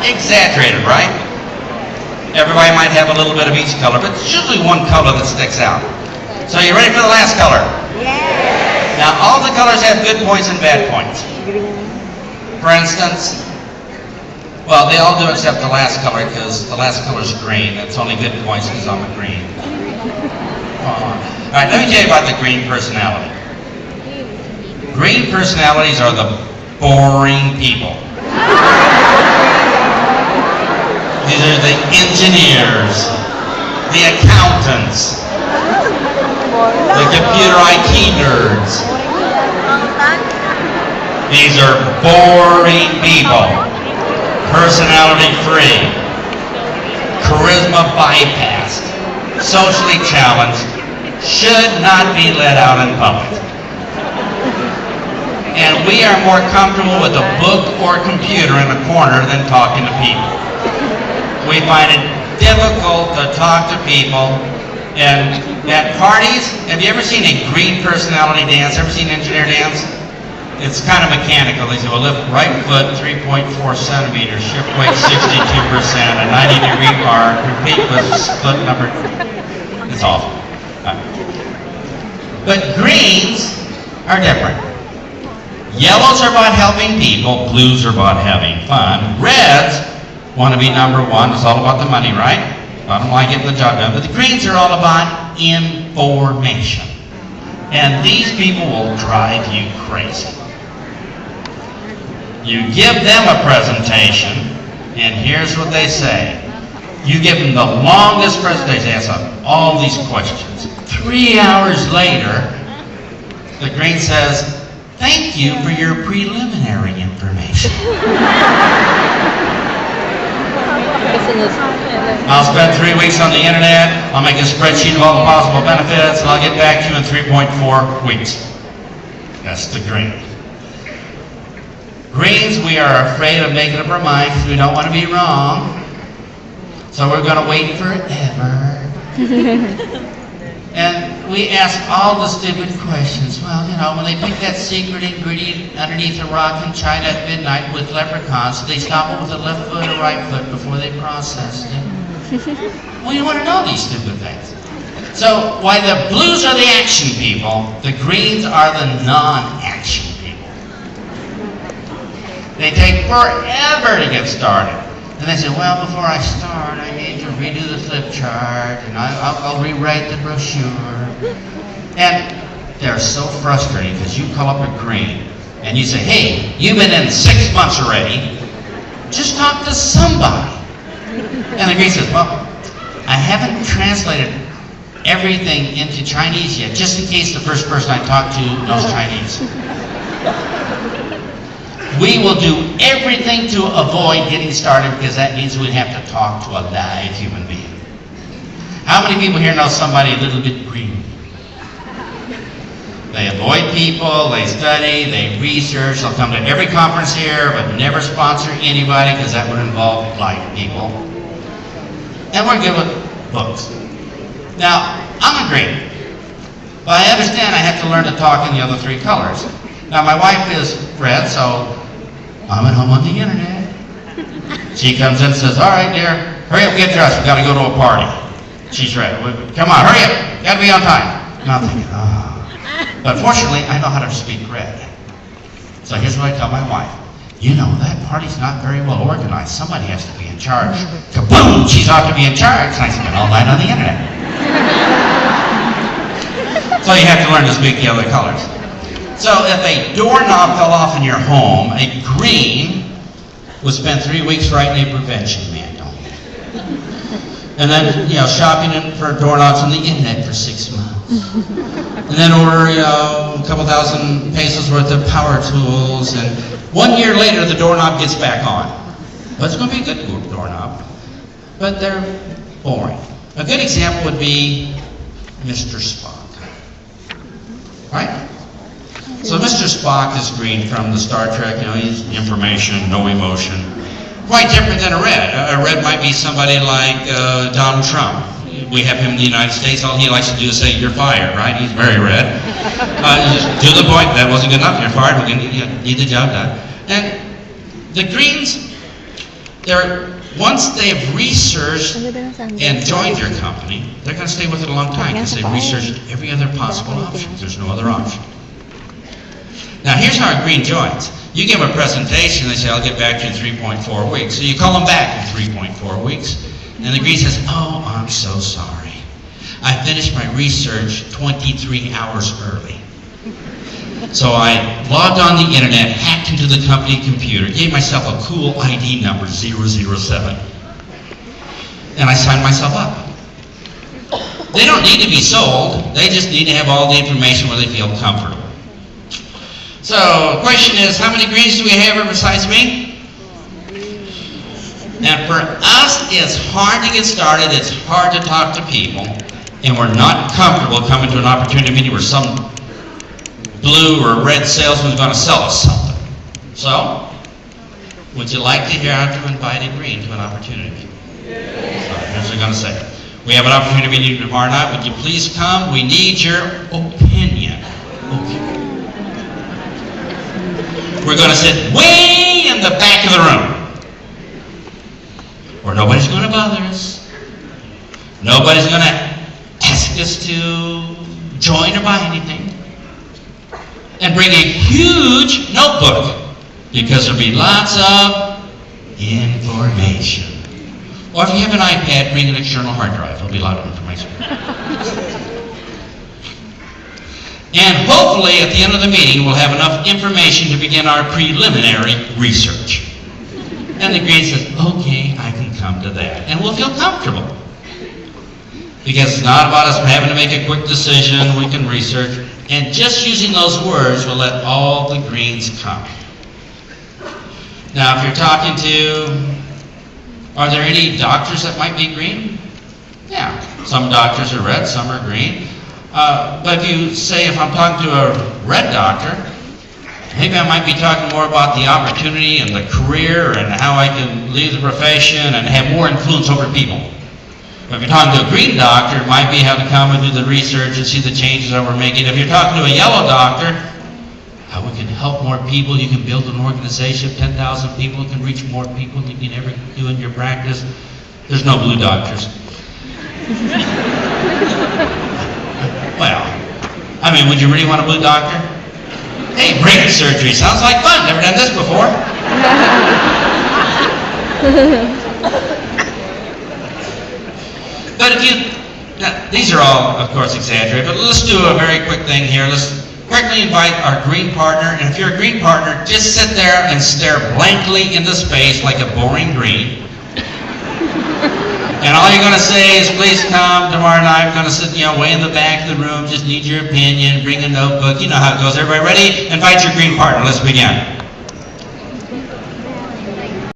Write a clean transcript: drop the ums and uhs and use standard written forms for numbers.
exaggerated, right? Everybody might have a little bit of each color, but it's usually one color that sticks out. So you ready for the last color? Yes. Now all the colors have good points and bad points. For instance, well, they all do except the last color, because the last color is green. It's only good points because I'm a green. All right, let me tell you about the green personality. Green personalities are the boring people. These are the engineers, the accountants, the computer IT nerds. These are boring people. Personality free, charisma bypassed, socially challenged, should not be let out in public. And we are more comfortable with a book or computer in a corner than talking to people. We find it difficult to talk to people. And at parties, have you ever seen a green personality dance? Ever seen an engineer dance? It's kind of mechanical. They say, well, lift right foot 3.4 centimeters, shift weight 62%, a 90-degree arc, repeat with split number. It's awful. But greens are different. Yellows are about helping people, blues are about having fun, reds want to be number one. It's all about the money, right? Bottom line, getting the job done. But the greens are all about information. And these people will drive you crazy. You give them a presentation, and here's what they say. You give them the longest presentation, they answer all these questions. 3 hours later, the green says, thank you for your preliminary information. I'll spend 3 weeks on the internet, I'll make a spreadsheet of all the possible benefits, and I'll get back to you in 3.4 weeks. That's the green. Greens, we are afraid of making up our minds because we don't want to be wrong. So we're going to wait forever. And we ask all the stupid questions. Well, you know, when they pick that secret ingredient underneath a rock in China at midnight with leprechauns, they stop it with the left foot or right foot before they processed it. Well, you want to know these stupid things. So while the blues are the action people, the greens are the non-action people. They take forever to get started. And they say, well, before I start, I need to redo the flip chart, and I'll rewrite the brochure. And they're so frustrating because you call up a green, and you say, hey, you've been in 6 months already. Just talk to somebody. And the green says, well, I haven't translated everything into Chinese yet, just in case the first person I talk to knows Chinese. We will do everything to avoid getting started because that means we have to talk to a live human being. How many people here know somebody a little bit green? They avoid people, they study, they research, they'll come to every conference here but never sponsor anybody because that would involve blind people. And we're good with books. Now, I'm a green, but I understand I have to learn to talk in the other 3 colors. Now, my wife is red, so I'm at home on the internet. She comes in and says, all right, dear, hurry up, get dressed. We've got to go to a party. She's red. Come on, hurry up. Got to be on time. And I'm thinking, oh. But fortunately, I know how to speak red. So here's what I tell my wife. You know, that party's not very well organized. Somebody has to be in charge. Kaboom! She's ought to be in charge. And I spent all night on the internet. So you have to learn to speak the other colors. So if a doorknob fell off in your home, a green would spend 3 weeks writing a prevention manual. And then, you know, shopping for doorknobs on the internet for 6 months. And then order, you know, a couple thousand pesos worth of power tools. And 1 year later, the doorknob gets back on. But it's going to be a good doorknob. But they're boring. A good example would be Mr. Spock. Right? So Mr. Spock is green from the Star Trek, you know, he's information, no emotion. Quite different than a red. A red might be somebody like Donald Trump. We have him in the United States, all he likes to do is say, you're fired, right? He's very red. Just to the point, that wasn't good enough, you're fired, we can need the job done. And the greens, once they've researched and joined your company, they're going to stay with it a long time because they've researched every other possible option. There's no other option. Now, here's how a green joins. You give a presentation, they say, I'll get back to you in 3.4 weeks. So you call them back in 3.4 weeks, and the green says, oh, I'm so sorry. I finished my research 23 hours early. So I logged on the internet, hacked into the company computer, gave myself a cool ID number, 007, and I signed myself up. They don't need to be sold, they just need to have all the information where they feel comfortable. So, the question is, how many greens do we have here besides me? And for us, it's hard to get started, it's hard to talk to people, and we're not comfortable coming to an opportunity meeting where some blue or red salesman's going to sell us something. So, would you like to hear how to invite a green to an opportunity meeting? So, here's what I'm going to say. We have an opportunity meeting tomorrow night. Would you please come? We need your opinion. Okay. We're going to sit way in the back of the room, where nobody's going to bother us. Nobody's going to ask us to join or buy anything. And bring a huge notebook, because there'll be lots of information. Or if you have an iPad, bring an external hard drive. There'll be a lot of information. And hopefully, at the end of the meeting, we'll have enough information to begin our preliminary research. And the green says, okay, I can come to that. And we'll feel comfortable. Because it's not about us having to make a quick decision, we can research. And just using those words will let all the greens come. Now, if you're talking to, are there any doctors that might be green? Yeah, some doctors are red, some are green. But if you say, if I'm talking to a red doctor, maybe I might be talking more about the opportunity and the career and how I can leave the profession and have more influence over people. If you're talking to a green doctor, it might be how to come and do the research and see the changes that we're making. If you're talking to a yellow doctor, how we can help more people. You can build an organization of 10,000 people, can reach more people than you can ever do in your practice. There's no blue doctors. Well, I mean, would you really want a blue doctor? Hey, brain surgery, sounds like fun. Never done this before. But if you, these are all, of course, exaggerated, but let's do a very quick thing here. Let's quickly invite our green partner, and if you're a green partner, just sit there and stare blankly into space like a boring green. And all you're going to say is, please come tomorrow night. I'm going to sit, way in the back of the room, just need your opinion, bring a notebook. You know how it goes. Everybody ready? Invite your green partner. Let's begin.